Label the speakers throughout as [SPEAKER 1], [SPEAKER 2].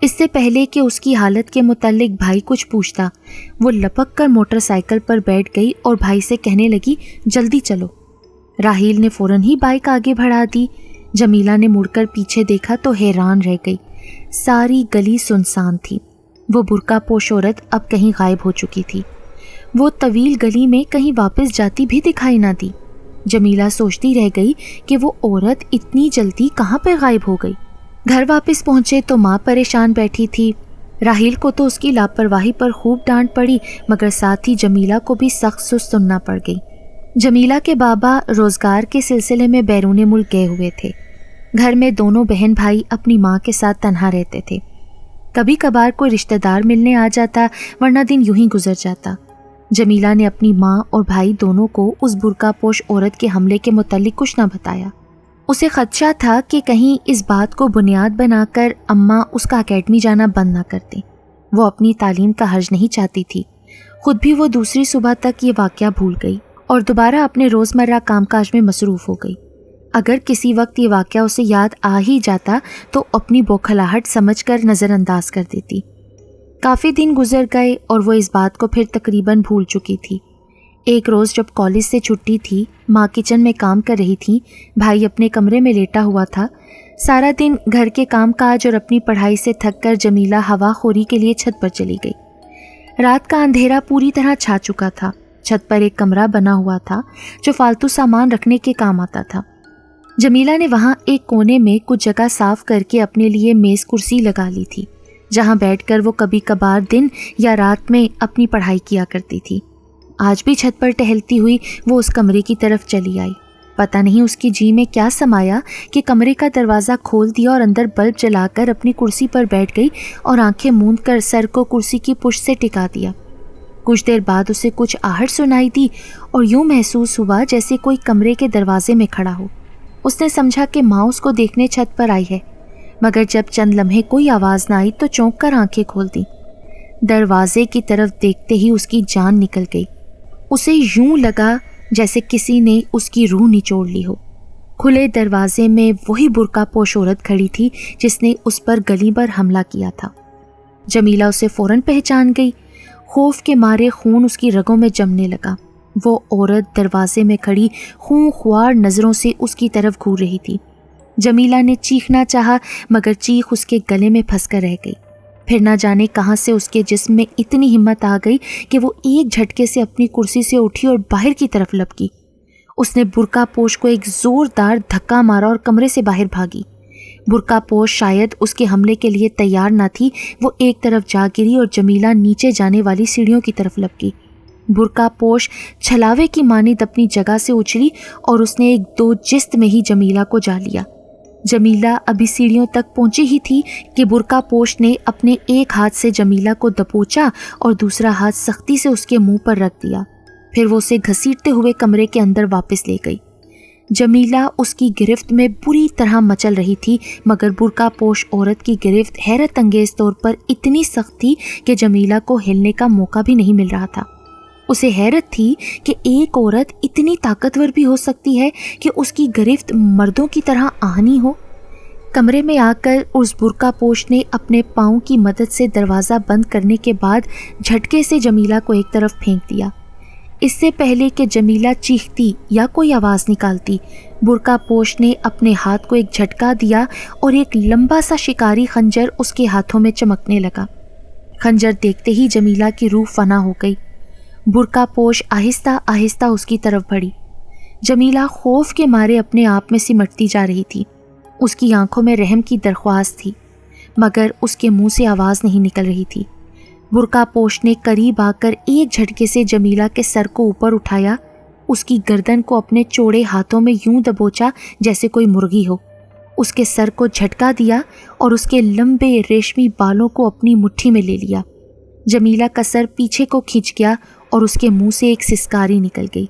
[SPEAKER 1] اس سے پہلے کہ اس کی حالت کے متعلق بھائی کچھ پوچھتا، وہ لپک کر موٹر سائیکل پر بیٹھ گئی اور بھائی سے کہنے لگی جلدی چلو۔ راحیل نے فوراً ہی بائک آگے بڑھا دی۔ جمیلہ نے مڑ کر پیچھے دیکھا تو حیران رہ گئی۔ ساری گلی سنسان تھی۔ وہ برقع پوش عورت اب کہیں غائب ہو چکی تھی۔ وہ طویل گلی میں کہیں واپس جاتی بھی دکھائی نہ دی۔ جمیلہ سوچتی رہ گئی کہ وہ عورت اتنی جلدی کہاں پہ غائب ہو گئی۔ گھر واپس پہنچے تو ماں پریشان بیٹھی تھی۔ راحیل کو تو اس کی لاپرواہی پر خوب ڈانٹ پڑی، مگر ساتھ ہی جمیلہ کو بھی سخت سست سننا پڑ گئی۔ جمیلہ کے بابا روزگار کے سلسلے میں بیرون ملک گئے ہوئے تھے۔ گھر میں دونوں بہن بھائی اپنی ماں کے ساتھ تنہا رہتے تھے۔ کبھی کبھار کوئی رشتہ دار ملنے آ جاتا، ورنہ دن یوں ہی گزر جاتا۔ جمیلہ نے اپنی ماں اور بھائی دونوں کو اس برقع پوش عورت کے حملے کے متعلق کچھ نہ بتایا۔ اسے خدشہ تھا کہ کہیں اس بات کو بنیاد بنا کر اماں اس کا اکیڈمی جانا بند نہ کر دیں۔ وہ اپنی تعلیم کا حرج نہیں چاہتی تھی۔ خود بھی وہ دوسری صبح تک یہ واقعہ بھول گئی اور دوبارہ اپنے روزمرہ کام کاج میں مصروف ہو گئی۔ اگر کسی وقت یہ واقعہ اسے یاد آ ہی جاتا تو اپنی بوکھلاہٹ سمجھ کر نظر انداز کر دیتی۔ کافی دن گزر گئے اور وہ اس بات کو پھر تقریباً بھول چکی تھی۔ ایک روز جب کالج سے چھٹی تھی، ماں کچن میں کام کر رہی تھی، بھائی اپنے کمرے میں لیٹا ہوا تھا۔ سارا دن گھر کے کام کاج اور اپنی پڑھائی سے تھک کر جمیلہ ہوا خوری کے لیے چھت پر چلی گئی۔ رات کا اندھیرا پوری طرح چھا چکا تھا۔ چھت پر ایک کمرہ بنا ہوا تھا جو فالتو سامان رکھنے کے کام آتا تھا۔ جمیلہ نے وہاں ایک کونے میں کچھ جگہ صاف کر کے اپنے لیے میز کرسی لگا لی تھی، جہاں بیٹھ کر وہ کبھی کبھار دن یا رات میں اپنی پڑھائی کیا کرتی تھی۔ آج بھی چھت پر ٹہلتی ہوئی وہ اس کمرے کی طرف چلی آئی۔ پتہ نہیں اس کی جی میں کیا سمایا کہ کمرے کا دروازہ کھول دیا اور اندر بلب جلا کر اپنی کرسی پر بیٹھ گئی اور آنکھیں موند کر سر کو کرسی کی پشت سے ٹکا دیا۔ کچھ دیر بعد اسے کچھ آہٹ سنائی دی اور یوں محسوس ہوا جیسے کوئی کمرے کے دروازے میں کھڑا ہو۔ اس نے سمجھا کہ ماں اس کو دیکھنے چھت پر آئی ہے، مگر جب چند لمحے کوئی آواز نہ آئی تو چونک کر آنکھیں کھول دی۔ دروازے کی طرف دیکھتے ہی اس کی جان نکل گئی۔ اسے یوں لگا جیسے کسی نے اس کی روح نچوڑ لی ہو۔ کھلے دروازے میں وہی برقع پوش عورت کھڑی تھی جس نے اس پر گلی بھر حملہ کیا تھا۔ جمیلہ اسے فوراً پہچان گئی۔ خوف کے مارے خون اس کی رگوں میں جمنے لگا۔ وہ عورت دروازے میں کھڑی خون خوار نظروں سے اس کی طرف گھور رہی تھی۔ جمیلہ نے چیخنا چاہا مگر چیخ اس کے گلے میں پھنس کر رہ گئی۔ پھر نہ جانے کہاں سے اس کے جسم میں اتنی ہمت آ گئی کہ وہ ایک جھٹکے سے اپنی کرسی سے اٹھی اور باہر کی طرف لپکی۔ اس نے برقع پوش کو ایک زوردار دھکا مارا اور کمرے سے باہر بھاگی۔ برقع پوش شاید اس کے حملے کے لیے تیار نہ تھی۔ وہ ایک طرف جا گری اور جمیلہ نیچے جانے والی سیڑھیوں کی طرف لپکی۔ برقع پوش چھلاوے کی مانند اپنی جگہ سے اچھلی اور اس نے ایک دو جست میں ہی جمیلہ کو جا لیا۔ جمیلہ ابھی سیڑھیوں تک پہنچی ہی تھی کہ برقع پوش نے اپنے ایک ہاتھ سے جمیلہ کو دبوچا اور دوسرا ہاتھ سختی سے اس کے منہ پر رکھ دیا۔ پھر وہ اسے گھسیٹتے ہوئے کمرے کے اندر واپس لے گئی۔ جمیلہ اس کی گرفت میں بری طرح مچل رہی تھی، مگر برقع پوش عورت کی گرفت حیرت انگیز طور پر اتنی سخت تھی کہ جمیلہ کو ہلنے کا موقع بھی نہیں مل رہا تھا۔ اسے حیرت تھی کہ ایک عورت اتنی طاقتور بھی ہو سکتی ہے کہ اس کی گرفت مردوں کی طرح آہنی ہو۔ کمرے میں آ کر اس برقع پوش نے اپنے پاؤں کی مدد سے دروازہ بند کرنے کے بعد جھٹکے سے جمیلہ کو ایک طرف پھینک دیا۔ اس سے پہلے کہ جمیلہ چیختی یا کوئی آواز نکالتی، برقع پوش نے اپنے ہاتھ کو ایک جھٹکا دیا اور ایک لمبا سا شکاری خنجر اس کے ہاتھوں میں چمکنے لگا۔ خنجر دیکھتے ہی جمیلہ کی روح فنا ہو گئی۔ برقع پوش آہستہ آہستہ اس کی طرف بڑھی۔ جمیلہ خوف کے مارے اپنے آپ میں سمٹتی جا رہی تھی۔ اس کی آنکھوں میں رحم کی درخواست تھی، مگر اس کے منہ سے آواز نہیں نکل رہی تھی۔ برقع پوش نے قریب آ کر ایک جھٹکے سے جمیلہ کے سر کو اوپر اٹھایا، اس کی گردن کو اپنے چوڑے ہاتھوں میں یوں دبوچا جیسے کوئی مرغی ہو، اس کے سر کو جھٹکا دیا اور اس کے لمبے ریشمی بالوں کو اپنی مٹھی میں لے لیا۔ جمیلہ کا سر پیچھے کو کھنچ گیا اور اس کے منہ سے ایک سسکاری نکل گئی۔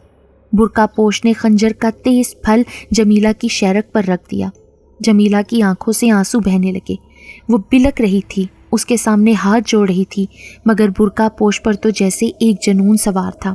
[SPEAKER 1] برقع پوش نے خنجر کا تیز پھل جمیلہ کی شیرک پر رکھ دیا۔ جمیلہ کی آنکھوں سے آنسو بہنے لگے۔ وہ بلک رہی تھی، اس کے سامنے ہاتھ جوڑ رہی تھی، مگر برقع پوش پر تو جیسے ایک جنون سوار تھا۔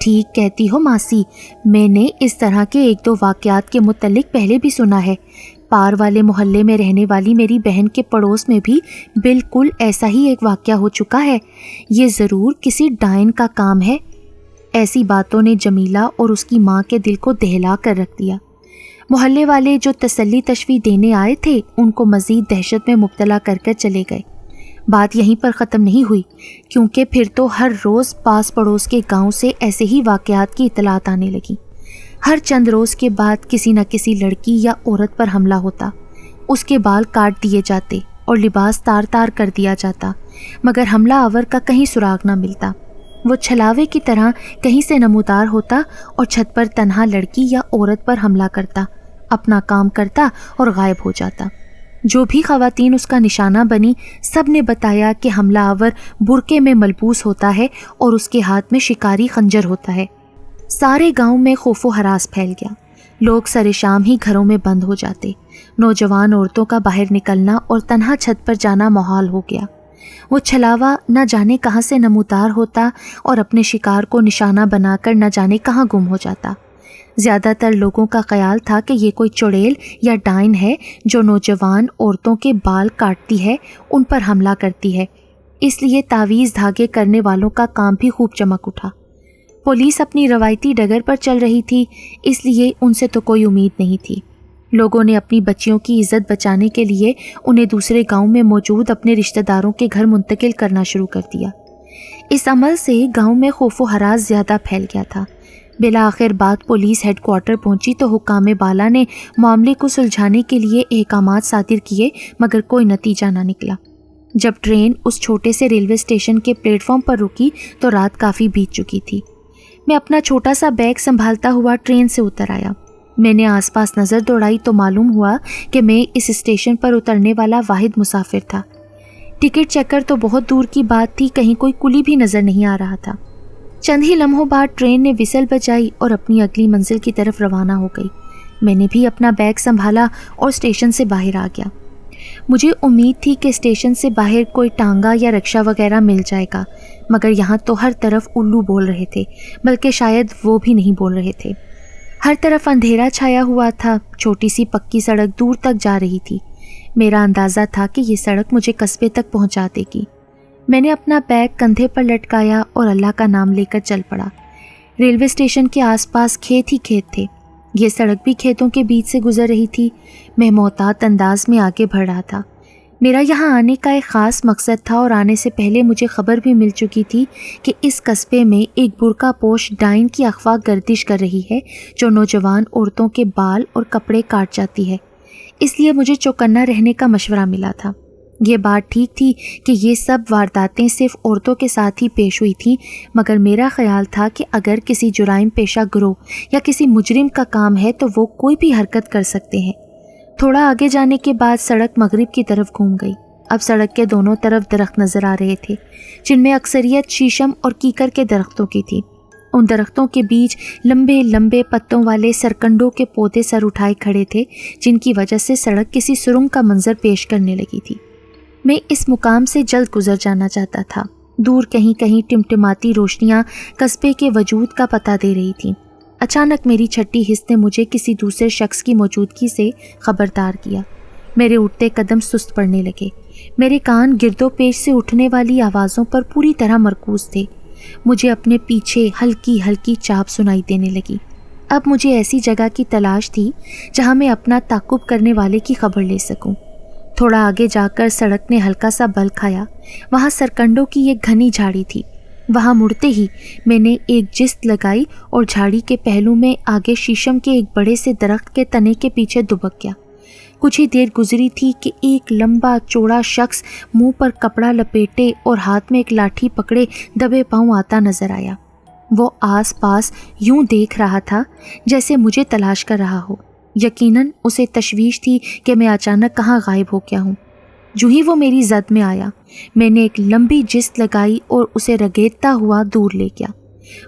[SPEAKER 1] ٹھیک کہتی ہو ماسی، میں نے اس طرح کے ایک دو واقعات کے متعلق پہلے بھی سنا ہے۔ پار والے محلے میں رہنے والی میری بہن کے پڑوس میں بھی بالکل ایسا ہی ایک واقعہ ہو چکا ہے۔ یہ ضرور کسی ڈائن کا کام ہے۔ ایسی باتوں نے جمیلہ اور اس کی ماں کے دل کو دہلا کر رکھ دیا۔ محلے والے جو تسلی تشفی دینے آئے تھے ان کو مزید دہشت میں مبتلا کر کر چلے گئے۔ بات یہیں پر ختم نہیں ہوئی، کیونکہ پھر تو ہر روز پاس پڑوس کے گاؤں سے ایسے ہی واقعات کی اطلاعات آنے لگیں۔ ہر چند روز کے بعد کسی نہ کسی لڑکی یا عورت پر حملہ ہوتا، اس کے بال کاٹ دیے جاتے اور لباس تار تار کر دیا جاتا، مگر حملہ آور کا کہیں سراغ نہ ملتا۔ وہ چھلاوے کی طرح کہیں سے نمودار ہوتا اور چھت پر تنہا لڑکی یا عورت پر حملہ کرتا، اپنا کام کرتا اور غائب ہو جاتا۔ جو بھی خواتین اس کا نشانہ بنی، سب نے بتایا کہ حملہ آور برقعے میں ملبوس ہوتا ہے اور اس کے ہاتھ میں شکاری خنجر ہوتا ہے۔ سارے گاؤں میں خوف و ہراس پھیل گیا۔ لوگ سر شام ہی گھروں میں بند ہو جاتے۔ نوجوان عورتوں کا باہر نکلنا اور تنہا چھت پر جانا محال ہو گیا۔ وہ چھلاوا نہ جانے کہاں سے نمودار ہوتا اور اپنے شکار کو نشانہ بنا کر نہ جانے کہاں گم ہو جاتا۔ زیادہ تر لوگوں کا خیال تھا کہ یہ کوئی چڑیل یا ڈائن ہے جو نوجوان عورتوں کے بال کاٹتی ہے، ان پر حملہ کرتی ہے۔ اس لیے تعویذ دھاگے کرنے والوں کا کام بھی خوب چمک اٹھا۔ پولیس اپنی روایتی ڈگر پر چل رہی تھی، اس لیے ان سے تو کوئی امید نہیں تھی۔ لوگوں نے اپنی بچیوں کی عزت بچانے کے لیے انہیں دوسرے گاؤں میں موجود اپنے رشتہ داروں کے گھر منتقل کرنا شروع کر دیا۔ اس عمل سے گاؤں میں خوف و ہراس زیادہ پھیل گیا تھا۔ بالآخر بات پولیس ہیڈ کوارٹر پہنچی تو حکام بالا نے معاملے کو سلجھانے کے لیے احکامات صادر کیے، مگر کوئی نتیجہ نہ نکلا۔ جب ٹرین اس چھوٹے سے ریلوے اسٹیشن کے پلیٹ فارم پر رکی تو رات کافی بیت چکی تھی۔ میں اپنا چھوٹا سا بیگ سنبھالتا ہوا ٹرین سے اتر آیا۔ میں نے آس پاس نظر دوڑائی تو معلوم ہوا کہ میں اس اسٹیشن پر اترنے والا واحد مسافر تھا۔ ٹکٹ چیکر تو بہت دور کی بات تھی، کہیں کوئی کلی بھی نظر نہیں آ رہا تھا۔ چند ہی لمحوں بعد ٹرین نے وسل بجائی اور اپنی اگلی منزل کی طرف روانہ ہو گئی۔ میں نے بھی اپنا بیگ سنبھالا اور اسٹیشن سے باہر آ گیا۔ مجھے امید تھی کہ اسٹیشن سے باہر کوئی ٹانگا یا رکشہ وغیرہ مل جائے گا، مگر یہاں تو ہر طرف الو بول رہے تھے، بلکہ شاید وہ بھی نہیں بول رہے تھے۔ ہر طرف اندھیرا چھایا ہوا تھا۔ چھوٹی سی پکی سڑک دور تک جا رہی تھی۔ میرا اندازہ تھا کہ یہ سڑک مجھے قصبے تک پہنچا دے گی۔ میں نے اپنا بیگ کندھے پر لٹکایا اور اللہ کا نام لے کر چل پڑا۔ ریلوے اسٹیشن کے آس پاس کھیت ہی کھیت تھے۔ یہ سڑک بھی کھیتوں کے بیچ سے گزر رہی تھی۔ میں محتاط انداز میں آگے بڑھ رہا تھا۔ میرا یہاں آنے کا ایک خاص مقصد تھا اور آنے سے پہلے مجھے خبر بھی مل چکی تھی کہ اس قصبے میں ایک برقع پوش ڈائن کی افواہ گردش کر رہی ہے جو نوجوان عورتوں کے بال اور کپڑے کاٹ جاتی ہے۔ اس لیے مجھے چوکنا رہنے کا مشورہ ملا تھا۔ یہ بات ٹھیک تھی کہ یہ سب وارداتیں صرف عورتوں کے ساتھ ہی پیش ہوئی تھیں، مگر میرا خیال تھا کہ اگر کسی جرائم پیشہ گروہ یا کسی مجرم کا کام ہے تو وہ کوئی بھی حرکت کر سکتے ہیں۔ تھوڑا آگے جانے کے بعد سڑک مغرب کی طرف گھوم گئی۔ اب سڑک کے دونوں طرف درخت نظر آ رہے تھے، جن میں اکثریت شیشم اور کیکر کے درختوں کی تھی۔ ان درختوں کے بیچ لمبے لمبے پتوں والے سرکنڈوں کے پودے سر اٹھائے کھڑے تھے، جن کی وجہ سے سڑک کسی سرنگ کا منظر پیش کرنے لگی تھی۔ میں اس مقام سے جلد گزر جانا چاہتا تھا۔ دور کہیں کہیں ٹمٹماتی روشنیاں قصبے کے وجود کا پتہ دے رہی تھیں۔ اچانک میری چھٹی حس نے مجھے کسی دوسرے شخص کی موجودگی سے خبردار کیا۔ میرے اٹھتے قدم سست پڑنے لگے۔ میرے کان گرد و پیش سے اٹھنے والی آوازوں پر پوری طرح مرکوز تھے۔ مجھے اپنے پیچھے ہلکی ہلکی چاپ سنائی دینے لگی۔ اب مجھے ایسی جگہ کی تلاش تھی جہاں میں اپنا تعقب کرنے والے کی خبر لے سکوں۔ تھوڑا آگے جا کر سڑک نے ہلکا سا بل کھایا۔ وہاں سرکنڈوں کی ایک گھنی جھاڑی تھی۔ وہاں مڑتے ہی میں نے ایک جست لگائی اور جھاڑی کے پہلو میں آگے شیشم کے ایک بڑے سے درخت کے تنے کے پیچھے دبک گیا۔ کچھ ہی دیر گزری تھی کہ ایک لمبا چوڑا شخص منہ پر کپڑا لپیٹے اور ہاتھ میں ایک لاٹھی پکڑے دبے پاؤں آتا نظر آیا۔ وہ آس پاس یوں دیکھ رہا تھا جیسے مجھے تلاش کر رہا ہو۔ یقیناً اسے تشویش تھی کہ میں اچانک کہاں غائب ہو گیا ہوں۔ جو ہی وہ میری زد میں آیا، میں نے ایک لمبی جست لگائی اور اسے رگیدتا ہوا دور لے گیا۔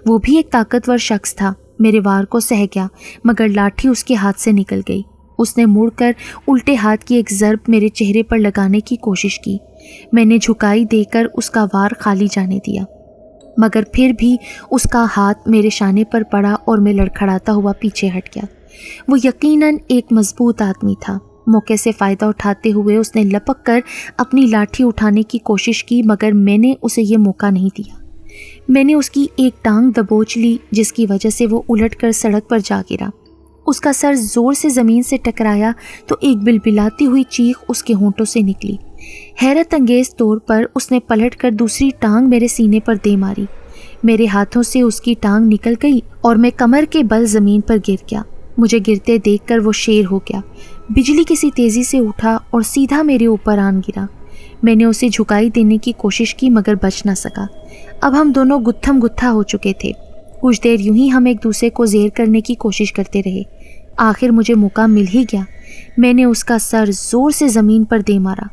[SPEAKER 1] وہ بھی ایک طاقتور شخص تھا۔ میرے وار کو سہ گیا، مگر لاٹھی اس کے ہاتھ سے نکل گئی۔ اس نے مڑ کر الٹے ہاتھ کی ایک ضرب میرے چہرے پر لگانے کی کوشش کی۔ میں نے جھکائی دے کر اس کا وار خالی جانے دیا۔ مگر پھر بھی اس کا ہاتھ میرے شانے پر پڑا اور میں لڑکھڑاتا ہوا پیچھے ہٹ گیا۔ وہ یقیناً ایک مضبوط آدمی تھا۔ موقع سے فائدہ اٹھاتے ہوئے اس نے لپک کر اپنی لاٹھی اٹھانے کی کوشش کی، مگر میں نے اسے یہ موقع نہیں دیا۔ میں نے اس کی ایک ٹانگ دبوچ لی، جس کی وجہ سے وہ الٹ کر سڑک پر جا گرا۔ اس کا سر زور سے زمین سے ٹکرایا تو ایک بلبلاتی ہوئی چیخ اس کے ہونٹوں سے نکلی۔ حیرت انگیز طور پر اس نے پلٹ کر دوسری ٹانگ میرے سینے پر دے ماری۔ میرے ہاتھوں سے اس کی ٹانگ نکل گئی اور میں کمر کے بل زمین پر گر گیا۔ مجھے گرتے دیکھ کر وہ شیر ہو گیا۔ بجلی کسی تیزی سے اٹھا اور سیدھا میرے اوپر آن گرا۔ میں نے اسے جھکائی دینے کی کوشش کی مگر بچ نہ سکا۔ اب ہم دونوں گتھم گتھا ہو چکے تھے۔ کچھ دیر یوں ہی ہم ایک دوسرے کو زیر کرنے کی کوشش کرتے رہے۔ آخر مجھے موقع مل ہی گیا۔ میں نے اس کا سر زور سے زمین پر دے مارا۔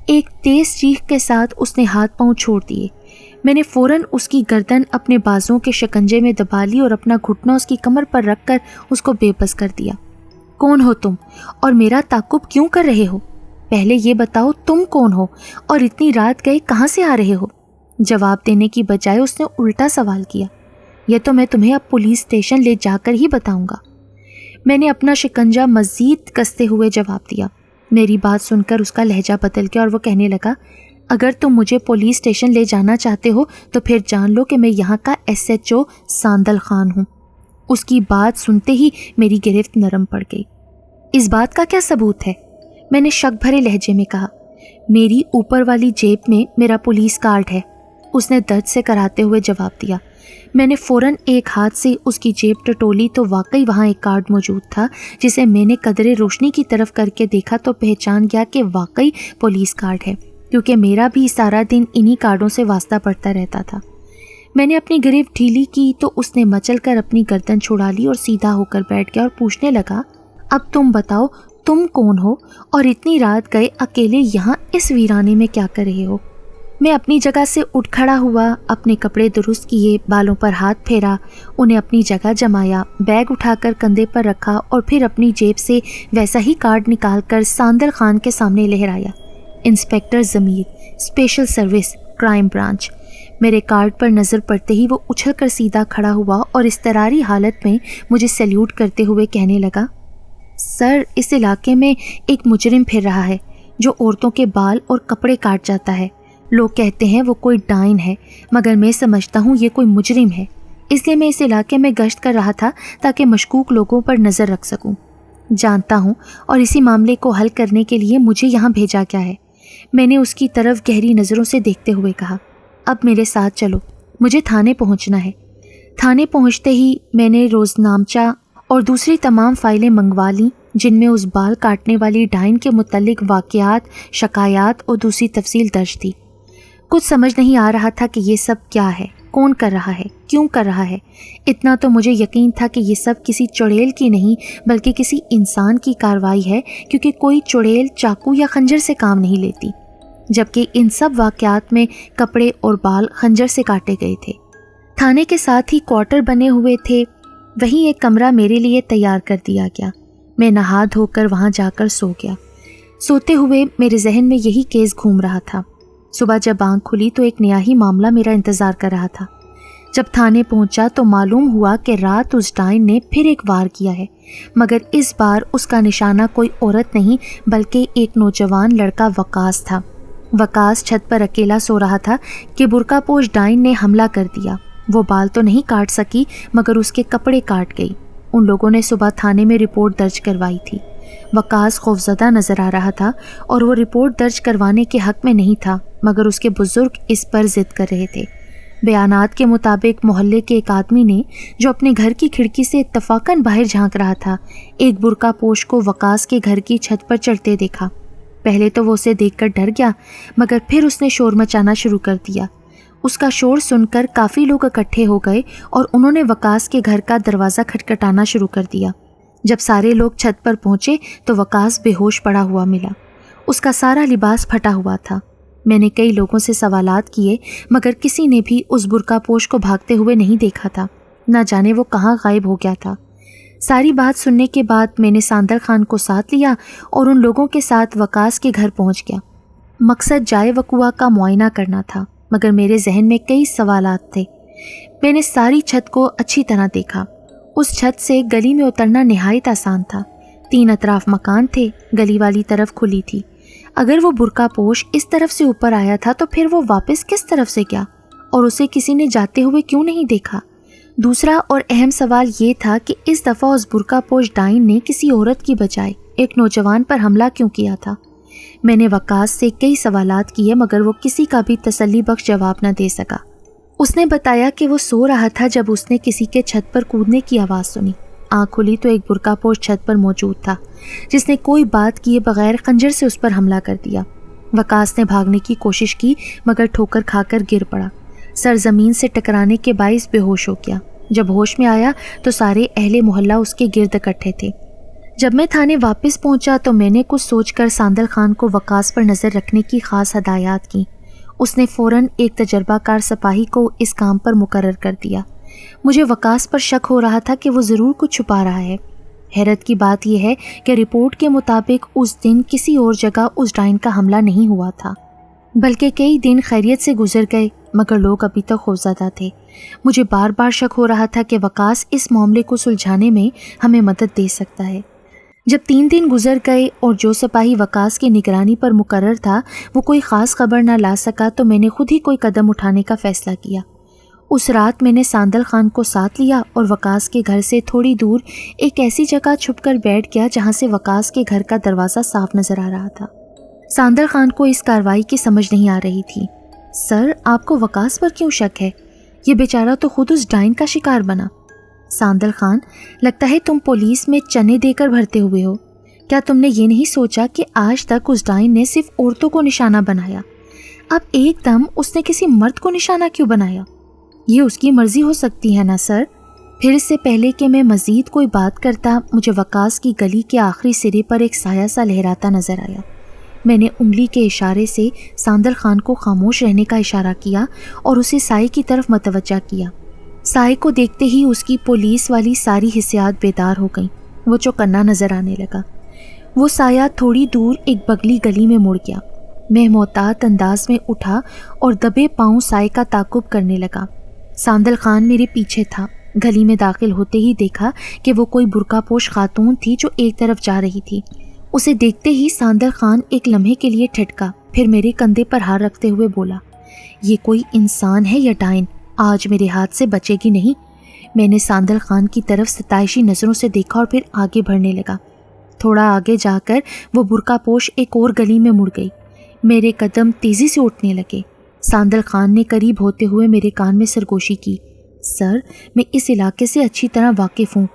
[SPEAKER 1] ایک تیز چیخ کے ساتھ اس نے ہاتھ پاؤں چھوڑ دیے۔ میں نے فوراً اس کی گردن اپنے بازوں کے شکنجے میں دبا لی اور اپنا گھٹنا اس کی کمر پر رکھ کر اس کو بے بس کر دیا۔ کون ہو تم اور میرا تعقب کیوں کر رہے ہو؟ پہلے یہ بتاؤ تم کون ہو اور اتنی رات گئے کہاں سے آ رہے ہو؟ جواب دینے کی بجائے اس نے الٹا سوال کیا۔ یہ تو میں تمہیں اب پولیس اسٹیشن لے جا کر ہی بتاؤں گا۔ میں نے اپنا شکنجہ مزید کستے ہوئے جواب دیا۔ میری بات سن کر اس کا لہجہ بدل گیا اور وہ کہنے لگا، اگر تم مجھے پولیس اسٹیشن لے جانا چاہتے ہو تو پھر جان لو کہ میں یہاں کا SHO ساندل خان ہوں۔ اس کی بات سنتے ہی میری گرفت نرم پڑ گئی۔ اس بات کا کیا ثبوت ہے؟ میں نے شک بھرے لہجے میں کہا۔ میری اوپر والی جیب میں میرا پولیس کارڈ ہے، اس نے درد سے کراتے ہوئے جواب دیا۔ میں نے فوراً ایک ہاتھ سے اس کی جیب ٹٹولی تو واقعی وہاں ایک کارڈ موجود تھا، جسے میں نے قدرے روشنی کی طرف کر کے دیکھا تو پہچان گیا کہ واقعی پولیس کارڈ ہے، کیونکہ میرا بھی سارا دن انہی کارڈوں سے واسطہ پڑتا رہتا تھا۔ میں نے اپنی گرفت ڈھیلی کی تو اس نے مچل کر اپنی گردن چھڑا لی اور سیدھا ہو کر بیٹھ گیا اور پوچھنے لگا، اب تم بتاؤ تم کون ہو اور اتنی رات گئے اکیلے یہاں اس ویرانے میں کیا کر رہے ہو؟ میں اپنی جگہ سے اٹھ کھڑا ہوا، اپنے کپڑے درست کیے، بالوں پر ہاتھ پھیرا، انہیں اپنی جگہ جمایا، بیگ اٹھا کر کندھے پر رکھا اور پھر اپنی جیب سے ویسا ہی کارڈ نکال کر ساندل خان کے سامنے لہرایا۔ انسپیکٹر ضمیر، اسپیشل سروس، کرائم برانچ۔ میرے کارڈ پر نظر پڑتے ہی وہ اچھل کر سیدھا کھڑا ہوا اور اضطراری حالت میں مجھے سیلیوٹ کرتے ہوئے کہنے لگا، سر اس علاقے میں ایک مجرم پھر رہا ہے جو عورتوں کے بال اور کپڑے کاٹ جاتا ہے۔ لوگ کہتے ہیں وہ کوئی ڈائن ہے، مگر میں سمجھتا ہوں یہ کوئی مجرم ہے، اس لیے میں اس علاقے میں گشت کر رہا تھا تاکہ مشکوک لوگوں پر نظر رکھ سکوں۔ جانتا ہوں اور اسی معاملے کو حل کرنے کے لیے مجھے یہاں بھیجا گیا ہے۔ میں نے اس کی طرف گہری نظروں سے دیکھتے ہوئے کہا، اب میرے ساتھ چلو، مجھے تھانے پہنچنا ہے۔ تھانے پہنچتے ہی میں نے روزنامچہ اور دوسری تمام فائلیں منگوا لیں جن میں اس بال کاٹنے والی ڈائن کے متعلق واقعات، شکایات اور دوسری تفصیل درج تھی۔ کچھ سمجھ نہیں آ رہا تھا کہ یہ سب کیا ہے، کون کر رہا ہے، کیوں کر رہا ہے۔ اتنا تو مجھے یقین تھا کہ یہ سب کسی چڑیل کی نہیں بلکہ کسی انسان کی کارروائی ہے، کیونکہ کوئی چڑیل چاقو یا خنجر سے کام نہیں لیتی، جبکہ ان سب واقعات میں کپڑے اور بال خنجر سے کاٹے گئے تھے۔ تھانے کے ساتھ ہی کوارٹر بنے ہوئے تھے، وہیں ایک کمرہ میرے لیے تیار کر دیا گیا۔ میں نہا دھو کر وہاں جا کر سو گیا۔ سوتے ہوئے میرے ذہن میں یہی کیس گھوم رہا تھا۔ صبح جب آنکھ کھلی تو ایک نیا ہی معاملہ میرا انتظار کر رہا تھا۔ جب تھانے پہنچا تو معلوم ہوا کہ رات اس ڈائن نے پھر ایک وار کیا ہے، مگر اس بار اس کا نشانہ کوئی عورت نہیں بلکہ ایک نوجوان لڑکا وقاص تھا۔ وقاص چھت پر اکیلا سو رہا تھا کہ برقع پوش ڈائن نے حملہ کر دیا۔ وہ بال تو نہیں کاٹ سکی مگر اس کے کپڑے کاٹ گئی۔ ان لوگوں نے صبح تھانے میں رپورٹ درج کروائی تھی۔ وقاص خوفزدہ نظر آ رہا تھا اور وہ رپورٹ درج کروانے کے حق میں نہیں تھا، مگر اس کے بزرگ اس پر ضد کر رہے تھے۔ بیانات کے مطابق محلے کے ایک آدمی نے جو اپنے گھر کی کھڑکی سے اتفاقاً باہر جھانک رہا تھا، ایک برقع پوش کو وقاص کے گھر کی چھت پر چڑھتے دیکھا۔ پہلے تو وہ اسے دیکھ کر ڈر گیا، مگر پھر اس نے شور مچانا شروع کر دیا۔ اس کا شور سن کر کافی لوگ اکٹھے ہو گئے اور انہوں نے وقاص کے گھر کا دروازہ کھٹکھٹانا شروع کر دیا۔ جب سارے لوگ چھت پر پہنچے تو وقاص بے ہوش پڑا ہوا ملا۔ اس کا سارا لباس پھٹا ہوا تھا۔ میں نے کئی لوگوں سے سوالات کیے مگر کسی نے بھی اس برقع پوش کو بھاگتے ہوئے نہیں دیکھا تھا، نہ جانے وہ کہاں غائب ہو گیا تھا۔ ساری بات سننے کے بعد میں نے ساندل خان کو ساتھ لیا اور ان لوگوں کے ساتھ وقاص کے گھر پہنچ گیا۔ مقصد جائے وقوع کا معائنہ کرنا تھا، مگر میرے ذہن میں کئی سوالات تھے۔ میں نے ساری چھت کو اچھی طرح دیکھا۔ اس چھت سے گلی میں اترنا نہایت آسان تھا۔ 3 اطراف مکان تھے، گلی والی طرف کھلی تھی۔ اگر وہ برقع پوش اس طرف سے اوپر آیا تھا تو پھر وہ واپس کس طرف سے گیا اور اسے کسی نے جاتے ہوئے کیوں نہیں دیکھا؟ دوسرا اور اہم سوال یہ تھا کہ اس دفعہ اس برقع پوش ڈائن نے کسی عورت کی بجائے ایک نوجوان پر حملہ کیوں کیا تھا؟ میں نے وقاص سے کئی سوالات کیے مگر وہ کسی کا بھی تسلی بخش جواب نہ دے سکا۔ اس نے بتایا کہ وہ سو رہا تھا جب اس نے کسی کے چھت پر کودنے کی آواز سنی۔ آنکھ کھلی تو ایک برقع پوش چھت پر موجود تھا جس نے کوئی بات کیے بغیر خنجر سے اس پر حملہ کر دیا۔ وقاص نے بھاگنے کی کوشش کی مگر ٹھوکر کھا کر گر پڑا۔ سر زمین سے ٹکرانے کے باعث بے ہوش ہو گیا۔ جب ہوش میں آیا تو سارے اہل محلہ اس کے گرد اکٹھے تھے۔ جب میں تھانے واپس پہنچا تو میں نے کچھ سوچ کر ساندل خان کو وقاص پر نظر رکھنے کی خاص ہدایات کی۔ اس نے فوراً ایک تجربہ کار سپاہی کو اس کام پر مقرر کر دیا۔ مجھے وقاص پر شک ہو رہا تھا کہ وہ ضرور کچھ چھپا رہا ہے۔ حیرت کی بات یہ ہے کہ رپورٹ کے مطابق اس دن کسی اور جگہ اس ڈائن کا حملہ نہیں ہوا تھا، بلکہ کئی دن خیریت سے گزر گئے مگر لوگ ابھی تک خوفزدہ تھے۔ مجھے بار بار شک ہو رہا تھا کہ وقاص اس معاملے کو سلجھانے میں ہمیں مدد دے سکتا ہے۔ جب 3 دن گزر گئے اور جو سپاہی وقاص کی نگرانی پر مقرر تھا وہ کوئی خاص خبر نہ لا سکا تو میں نے خود ہی کوئی قدم اٹھانے کا فیصلہ کیا۔ اس رات میں نے ساندل خان کو ساتھ لیا اور وقاص کے گھر سے تھوڑی دور ایک ایسی جگہ چھپ کر بیٹھ گیا جہاں سے وقاص کے گھر کا دروازہ صاف نظر آ رہا تھا۔ ساندل خان کو اس کارروائی کی سمجھ نہیں آ رہی تھی۔ سر، آپ کو وقاص پر کیوں شک ہے؟ یہ بیچارہ تو خود اس ڈائن کا شکار بنا۔ ساندل خان، لگتا ہے تم پولیس میں چنے دے کر بھرتے ہوئے ہو۔ کیا تم نے یہ نہیں سوچا کہ آج تک اس ڈائن نے صرف عورتوں کو نشانہ بنایا، اب ایک دم اس نے کسی مرد کو نشانہ کیوں بنایا؟ یہ اس کی مرضی ہو سکتی ہے نا سر؟ پھر اس سے پہلے کہ میں مزید کوئی بات کرتا مجھے وقاص کی گلی کے آخری سرے پر ایک سایہ سا لہراتا نظر آیا۔ میں نے انگلی کے اشارے سے ساندل خان کو خاموش رہنے کا اشارہ کیا اور اسے سائے کی طرف متوجہ کیا۔ سائے کو دیکھتے ہی اس کی پولیس والی ساری حسیات بیدار ہو گئیں۔ وہ چوکنا نظر آنے لگا۔ وہ سایہ تھوڑی دور ایک بگلی گلی میں مڑ گیا۔ میں محتاط انداز میں اٹھا اور دبے پاؤں سائے کا تعاقب کرنے لگا۔ ساندل خان میرے پیچھے تھا۔ گلی میں داخل ہوتے ہی دیکھا کہ وہ کوئی برقع پوش خاتون تھی جو ایک طرف جا رہی تھی۔ اسے دیکھتے ہی ساندل خان ایک لمحے کے لیے ٹھٹکا، پھر میرے کندھے پر ہاتھ رکھتے ہوئے بولا، یہ کوئی انسان ہے یا ڈائن؟ آج میرے ہاتھ سے بچے گی نہیں۔ میں نے ساندل خان کی طرف ستائشی نظروں سے دیکھا اور پھر آگے بڑھنے لگا۔ تھوڑا آگے جا کر وہ برقع پوش ایک اور گلی میں مڑ گئی۔ میرے قدم تیزی سے اٹھنے لگے۔ ساندل خان نے قریب ہوتے ہوئے میرے کان میں سرگوشی کی، سر، میں اس علاقے سے اچھی طرح واقف ہوں،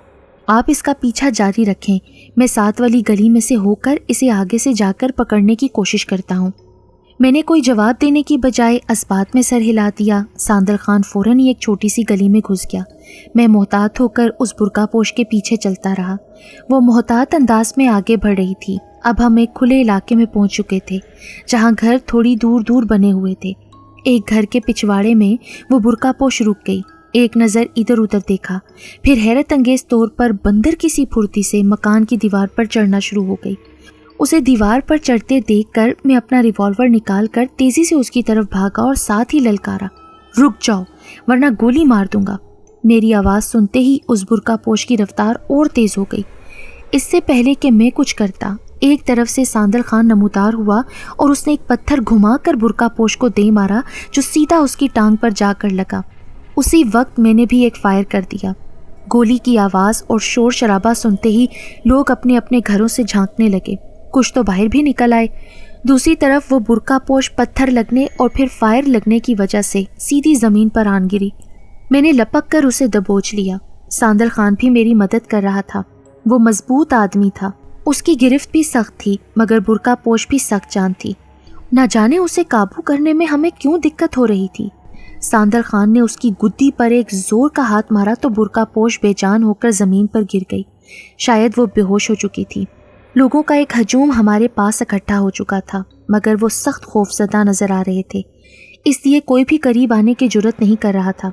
[SPEAKER 1] آپ اس کا پیچھا جاری رکھیں، میں ساتھ والی گلی میں سے ہو کر اسے آگے سے جا کر پکڑنے کی کوشش کرتا ہوں۔ میں نے کوئی جواب دینے کی بجائے اسبات میں سر ہلا دیا۔ ساندل خان فوراً ہی ایک چھوٹی سی گلی میں گھس گیا۔ میں محتاط ہو کر اس برقع پوش کے پیچھے چلتا رہا۔ وہ محتاط انداز میں آگے بڑھ رہی تھی۔ اب ہم ایک کھلے علاقے میں پہنچ چکے تھے جہاں گھر تھوڑی دور دور بنے ہوئے تھے۔ ایک گھر کے پچھواڑے میں وہ برقع پوش رک گئی، ایک نظر ادھر ادھر دیکھا، پھر حیرت انگیز طور پر بندر کی سی پھرتی سے مکان کی دیوار پر چڑھنا شروع ہو گئی۔ اسے دیوار پر چڑھتے دیکھ کر میں اپنا ریوالور نکال کر تیزی سے اس کی طرف بھاگا اور ساتھ ہی للکارا، رک جاؤ ورنہ گولی مار دوں گا۔ میری آواز سنتے ہی اس برقع پوش کی رفتار اور تیز ہو گئی۔ اس سے پہلے کہ میں کچھ کرتا، ایک طرف سے ساندل خان نمودار ہوا اور اس نے ایک پتھر گھما کر برقع پوش کو دے مارا جو سیدھا اس کی ٹانگ پر جا کر لگا۔ اسی وقت میں نے بھی ایک فائر کر دیا۔ گولی کی آواز اور شور شرابہ سنتے ہی لوگ اپنے اپنے گھروں سے جھانکنے لگے، کچھ تو باہر بھی نکل آئے۔ دوسری طرف وہ برقع پوش پتھر لگنے اور پھر فائر لگنے کی وجہ سے سیدھی زمین پر آن گری۔ میں نے لپک کر اسے دبوچ لیا۔ ساندل خان بھی میری مدد کر رہا تھا۔ وہ مضبوط آدمی تھا، اس کی گرفت بھی سخت تھی مگر برقع پوش بھی سخت جان تھی۔ نہ جانے اسے قابو کرنے میں ہمیں کیوں دقت ہو رہی تھی۔ ساندل خان نے اس کی گدی پر ایک زور کا ہاتھ مارا تو برقع پوش بے جان ہو کر زمین پر گر گئی۔ شاید وہ بے ہوش ہو چکی تھی۔ لوگوں کا ایک ہجوم ہمارے پاس اکٹھا ہو چکا تھا مگر وہ سخت خوفزدہ نظر آ رہے تھے، اس لیے کوئی بھی قریب آنے کی جرت نہیں کر رہا تھا۔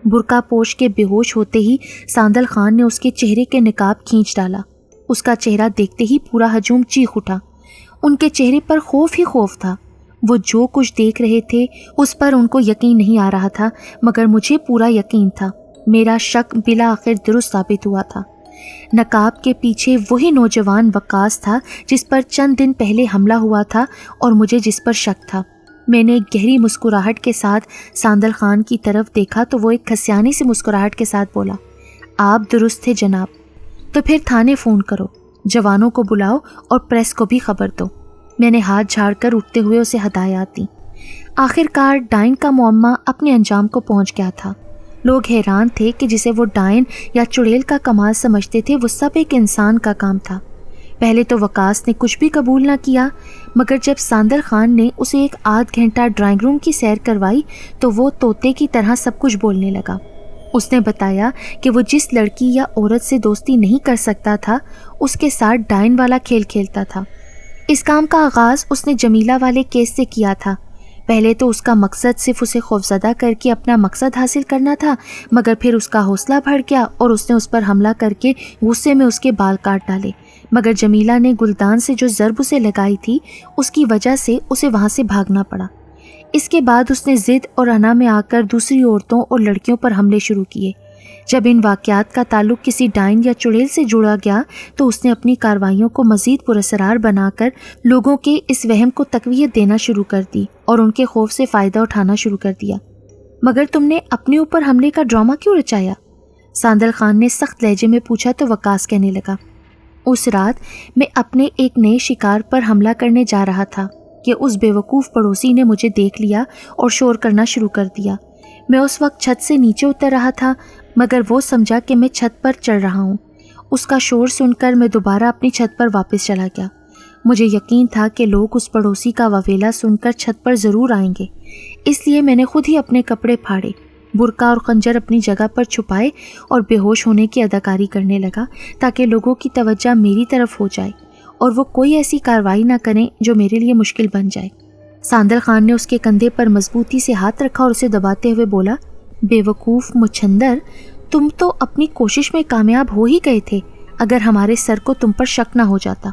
[SPEAKER 1] برقع پوش کے بے ہوش ہوتے ہی ساندل خان نے اس کے چہرے کے نقاب کھینچ ڈالا۔ اس کا چہرہ دیکھتے ہی پورا ہجوم چیخ اٹھا۔ ان کے چہرے پر خوف ہی خوف تھا۔ وہ جو کچھ دیکھ رہے تھے اس پر ان کو یقین نہیں آ رہا تھا، مگر مجھے پورا یقین تھا۔ میرا شک بالآخر درست ثابت ہوا تھا۔ نقاب کے پیچھے وہی نوجوان وقاص تھا جس پر چند دن پہلے حملہ ہوا تھا اور مجھے جس پر شک تھا۔ میں نے ایک گہری مسکراہٹ کے ساتھ ساندل خان کی طرف دیکھا تو وہ ایک کھسیانی سی مسکراہٹ کے ساتھ بولا، آپ درست تھے جناب، تو پھر تھانے فون کرو، جوانوں کو بلاؤ اور پریس کو بھی خبر دو۔ میں نے ہاتھ جھاڑ کر اٹھتے ہوئے اسے ہدایات دیں۔ آخر کار ڈائن کا معمہ اپنے انجام کو پہنچ گیا تھا۔ لوگ حیران تھے کہ جسے وہ ڈائن یا چڑیل کا کمال سمجھتے تھے وہ سب ایک انسان کا کام تھا۔ پہلے تو وقاص نے کچھ بھی قبول نہ کیا، مگر جب ساندل خان نے اسے ایک آدھ گھنٹہ ڈرائنگ روم کی سیر کروائی تو وہ طوطے کی طرح سب کچھ بولنے لگا۔ اس نے بتایا کہ وہ جس لڑکی یا عورت سے دوستی نہیں کر سکتا تھا اس کے ساتھ ڈائن والا کھیل کھیلتا تھا۔ اس کام کا آغاز اس نے جمیلہ والے کیس سے کیا تھا۔ پہلے تو اس کا مقصد صرف اسے خوفزدہ کر کے اپنا مقصد حاصل کرنا تھا، مگر پھر اس کا حوصلہ بڑھ گیا اور اس نے اس پر حملہ کر کے غصے میں اس کے بال کاٹ ڈالے، مگر جمیلہ نے گلدان سے جو ضرب اسے لگائی تھی اس کی وجہ سے اسے وہاں سے بھاگنا پڑا۔ اس کے بعد اس نے ضد اور انا میں آ کر دوسری عورتوں اور لڑکیوں پر حملے شروع کیے۔ جب ان واقعات کا تعلق کسی ڈائن یا چڑیل سے جڑا گیا تو اس نے اپنی کارروائیوں کو مزید پراسرار بنا کر لوگوں کے اس وہم کو تقویت دینا شروع کر دی اور ان کے خوف سے فائدہ اٹھانا شروع کر دیا۔ مگر تم نے اپنے اوپر حملے کا ڈرامہ کیوں رچایا؟ ساندل خان نے سخت لہجے میں پوچھا تو وقاص کہنے لگا، اس رات میں اپنے ایک نئے شکار پر حملہ کرنے جا رہا تھا کہ اس بیوقوف پڑوسی نے مجھے دیکھ لیا اور شور کرنا شروع کر دیا۔ میں اس وقت چھت سے نیچے اتر رہا تھا، مگر وہ سمجھا کہ میں چھت پر چڑھ رہا ہوں۔ اس کا شور سن کر میں دوبارہ اپنی چھت پر واپس چلا گیا۔ مجھے یقین تھا کہ لوگ اس پڑوسی کا وویلا سن کر چھت پر ضرور آئیں گے، اس لیے میں نے خود ہی اپنے کپڑے پھاڑے، برقع اور خنجر اپنی جگہ پر چھپائے اور بے ہوش ہونے کی اداکاری کرنے لگا تاکہ لوگوں کی توجہ میری طرف ہو جائے اور وہ کوئی ایسی کارروائی نہ کریں جو میرے لیے مشکل بن جائے۔ ساندل خان نے اس کے کندھے پر مضبوطی سے ہاتھ رکھا اور اسے دباتے ہوئے بولا، بے وقوف مچھندر، تم تو اپنی کوشش میں کامیاب ہو ہی گئے تھے اگر ہمارے سر کو تم پر شک نہ ہو جاتا۔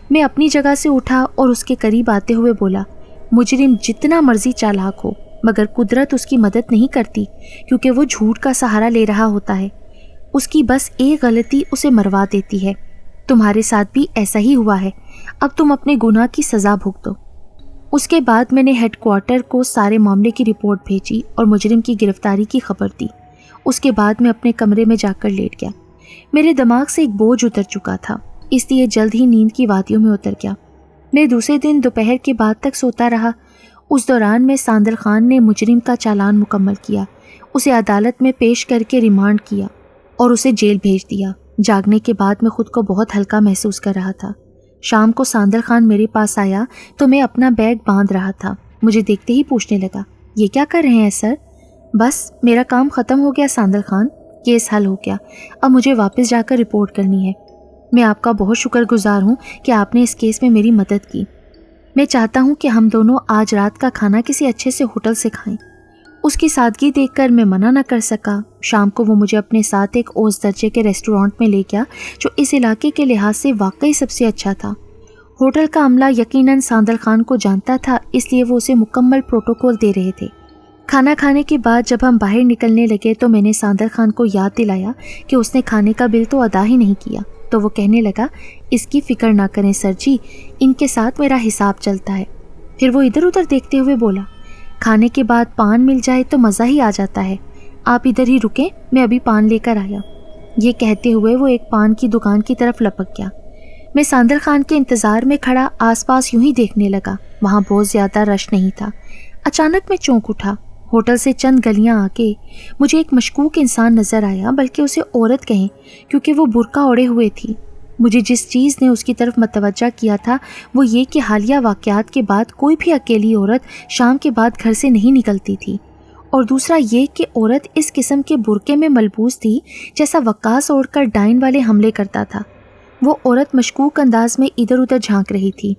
[SPEAKER 1] میں اپنی جگہ سے اٹھا اور اس کے قریب آتے ہوئے بولا، مجرم جتنا مرضی چالاک ہو مگر قدرت اس کی مدد نہیں کرتی کیونکہ وہ جھوٹ کا سہارا لے رہا ہوتا ہے۔ اس کی بس ایک غلطی اسے مروا دیتی ہے۔ تمہارے ساتھ بھی ایسا ہی ہوا ہے، اب تم اپنے گناہ کی سزا بھگتو۔ اس کے بعد میں نے ہیڈ کوارٹر کو سارے معاملے کی رپورٹ بھیجی اور مجرم کی گرفتاری کی خبر دی۔ اس کے بعد میں اپنے کمرے میں جا کر لیٹ گیا۔ میرے دماغ سے ایک بوجھ اتر چکا تھا، اس لیے جلد ہی نیند کی وادیوں میں اتر گیا۔ میں دوسرے دن دوپہر کے بعد تک سوتا رہا۔ اس دوران میں ساندل خان نے مجرم کا چالان مکمل کیا، اسے عدالت میں پیش کر کے ریمانڈ کیا اور اسے جیل بھیج دیا۔ جاگنے کے بعد میں خود کو بہت ہلکا محسوس کر رہا تھا۔ شام کو ساندل خان میرے پاس آیا تو میں اپنا بیگ باندھ رہا تھا۔ مجھے دیکھتے ہی پوچھنے لگا، یہ کیا کر رہے ہیں سر؟ بس میرا کام ختم ہو گیا ساندل خان، کیس حل ہو گیا، اب مجھے واپس جا کر رپورٹ کرنی ہے۔ میں آپ کا بہت شکر گزار ہوں کہ آپ نے اس کیس میں میری مدد کی۔ میں چاہتا ہوں کہ ہم دونوں آج رات کا کھانا کسی اچھے سے ہوٹل سے کھائیں۔ اس کی سادگی دیکھ کر میں منع نہ کر سکا۔ شام کو وہ مجھے اپنے ساتھ ایک اوس درجے کے ریسٹورانٹ میں لے گیا جو اس علاقے کے لحاظ سے واقعی سب سے اچھا تھا۔ ہوٹل کا عملہ یقیناً ساندل خان کو جانتا تھا، اس لیے وہ اسے مکمل پروٹوکول دے رہے تھے۔ کھانا کھانے کے بعد جب ہم باہر نکلنے لگے تو میں نے ساندل خان کو یاد دلایا کہ اس نے کھانے کا بل تو ادا ہی نہیں کیا، تو وہ کہنے لگا، اس کی فکر نہ کریں سر جی، ان کے ساتھ میرا حساب چلتا ہے۔ پھر وہ ادھر ادھر دیکھتے ہوئے بولا، کھانے کے بعد پان مل جائے تو مزہ ہی آ جاتا ہے، آپ ادھر ہی رکیں، میں ابھی پان لے کر آیا۔ یہ کہتے ہوئے وہ ایک پان کی دکان کی طرف لپک گیا۔ میں ساندل خان کے انتظار میں کھڑا آس پاس یوں ہی دیکھنے لگا، وہاں بہت زیادہ رش نہیں تھا۔ اچانک میں چونک اٹھا۔ ہوٹل سے چند گلیاں آگے مجھے ایک مشکوک انسان نظر آیا، بلکہ اسے عورت کہیں کیونکہ وہ برقع اوڑھے ہوئے تھی۔ مجھے جس چیز نے اس کی طرف متوجہ کیا تھا وہ یہ کہ حالیہ واقعات کے بعد کوئی بھی اکیلی عورت شام کے بعد گھر سے نہیں نکلتی تھی، اور دوسرا یہ کہ عورت اس قسم کے برقعے میں ملبوس تھی جیسا وقاص اوڑھ کر ڈائن والے حملے کرتا تھا۔ وہ عورت مشکوک انداز میں ادھر ادھر جھانک رہی تھی۔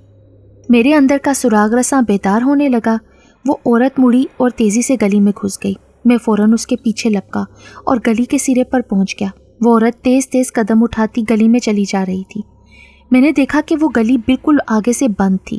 [SPEAKER 1] میرے اندر کا سراغ رساں بیدار ہونے لگا۔ وہ عورت مڑی اور تیزی سے گلی میں گھس گئی۔ میں فوراً اس کے پیچھے لپکا اور گلی کے سرے پر پہنچ گیا۔ وہ عورت تیز تیز قدم اٹھاتی گلی میں چلی جا رہی تھی۔ میں نے دیکھا کہ وہ گلی بالکل آگے سے بند تھی۔